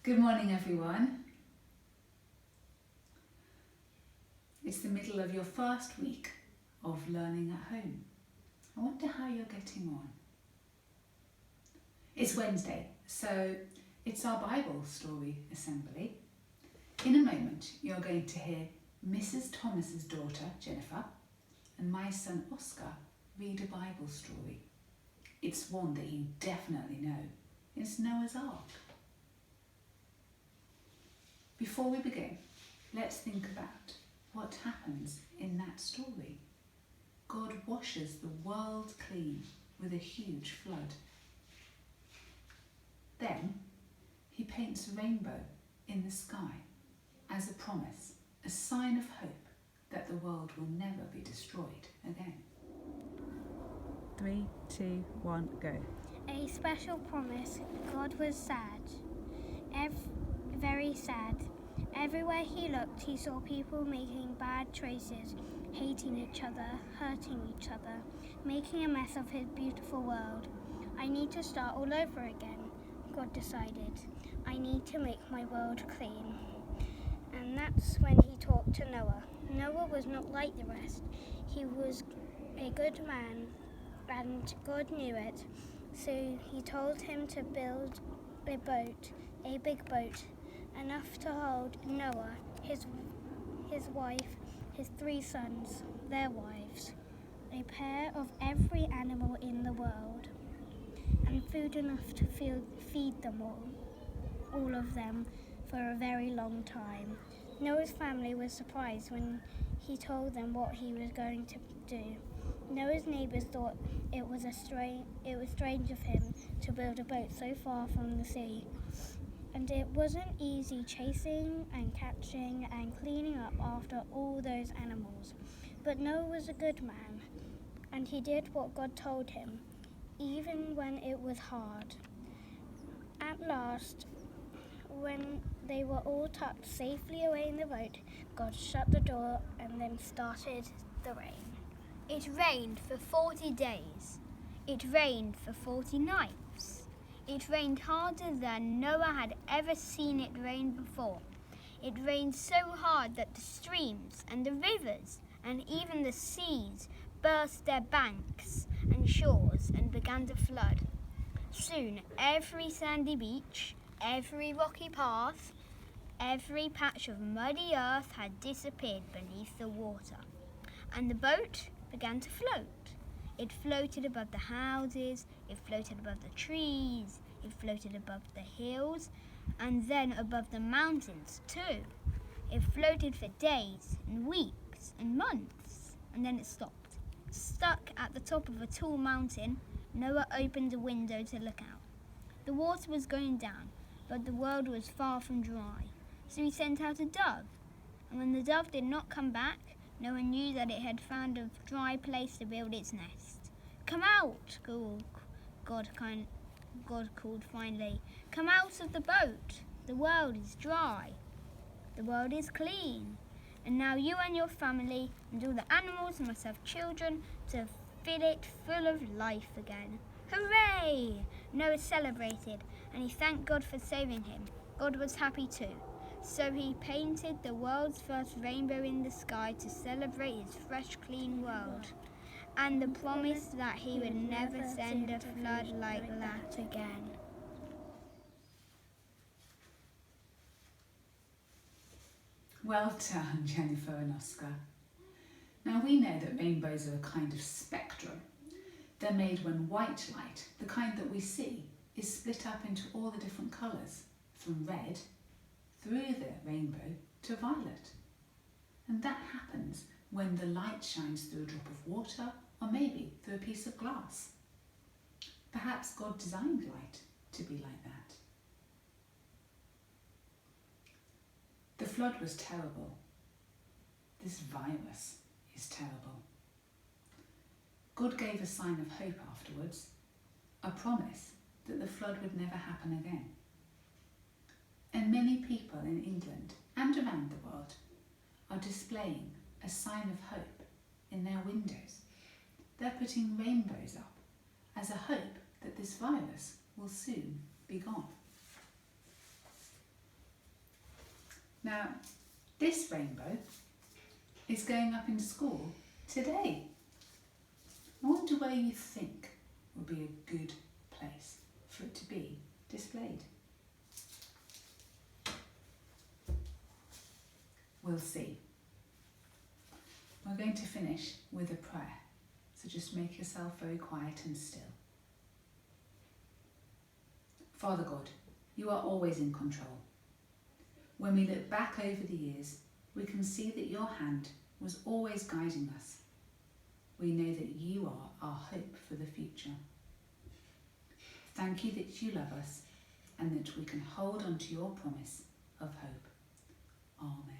Good morning, everyone. It's the middle of your first week of learning at home. I wonder how you're getting on. It's Wednesday, so it's our Bible story assembly. In a moment, you're going to hear Mrs. Thomas's daughter, Jennifer, and my son, Oscar, read a Bible story. It's one that you definitely know. It's Noah's Ark. Before we begin, let's think about what happens in that story. God washes the world clean with a huge flood. Then he paints a rainbow in the sky as a promise, a sign of hope that the world will never be destroyed again. 3, 2, 1, go. A special promise. God was sad. Very sad. Everywhere he looked, he saw people making bad choices, hating each other, hurting each other, making a mess of his beautiful world. I need to start all over again, God decided. I need to make my world clean. And that's when he talked to Noah. Noah was not like the rest. He was a good man, and God knew it. So he told him to build a boat, a big boat, enough to hold Noah, his wife, his 3 sons, their wives, a pair of every animal in the world, and food enough to feed them all of them, for a very long time. Noah's family was surprised when he told them what he was going to do. Noah's neighbours thought it was strange of him to build a boat so far from the sea. And it wasn't easy chasing and catching and cleaning up after all those animals. But Noah was a good man, and he did what God told him, even when it was hard. At last, when they were all tucked safely away in the boat, God shut the door and then started the rain. It rained for 40 days. It rained for 40 nights. It rained harder than Noah had ever seen it rain before. It rained so hard that the streams and the rivers and even the seas burst their banks and shores and began to flood. Soon every sandy beach, every rocky path, every patch of muddy earth had disappeared beneath the water, and the boat began to float. It floated above the houses, it floated above the trees, it floated above the hills, and then above the mountains too. It floated for days and weeks and months, and then it stopped. Stuck at the top of a tall mountain, Noah opened a window to look out. The water was going down, but the world was far from dry, so he sent out a dove. And when the dove did not come back, Noah knew that it had found a dry place to build its nest. "Come out," God called finally. "Come out of the boat. The world is dry. The world is clean. And now you and your family and all the animals must have children to fill it full of life again." Hooray! Noah celebrated, and he thanked God for saving him. God was happy too. So he painted the world's first rainbow in the sky to celebrate his fresh, clean world, and the promise that he would never send a flood like that again. Well done, Jennifer and Oscar. Now we know that rainbows are a kind of spectrum. They're made when white light, the kind that we see, is split up into all the different colours, from red through the rainbow to violet. And that happens when the light shines through a drop of water or maybe through a piece of glass. Perhaps God designed light to be like that. The flood was terrible. This virus is terrible. God gave a sign of hope afterwards, a promise that the flood would never happen again. And many people in England and around the world are displaying a sign of hope in their windows. They're putting rainbows up as a hope that this virus will soon be gone. Now, this rainbow is going up in school today. I wonder where you think would be a good place for it to be displayed. We'll see. We're going to finish with a prayer, so just make yourself very quiet and still. Father God, you are always in control. When we look back over the years, we can see that your hand was always guiding us. We know that you are our hope for the future. Thank you that you love us and that we can hold on to your promise of hope. Amen.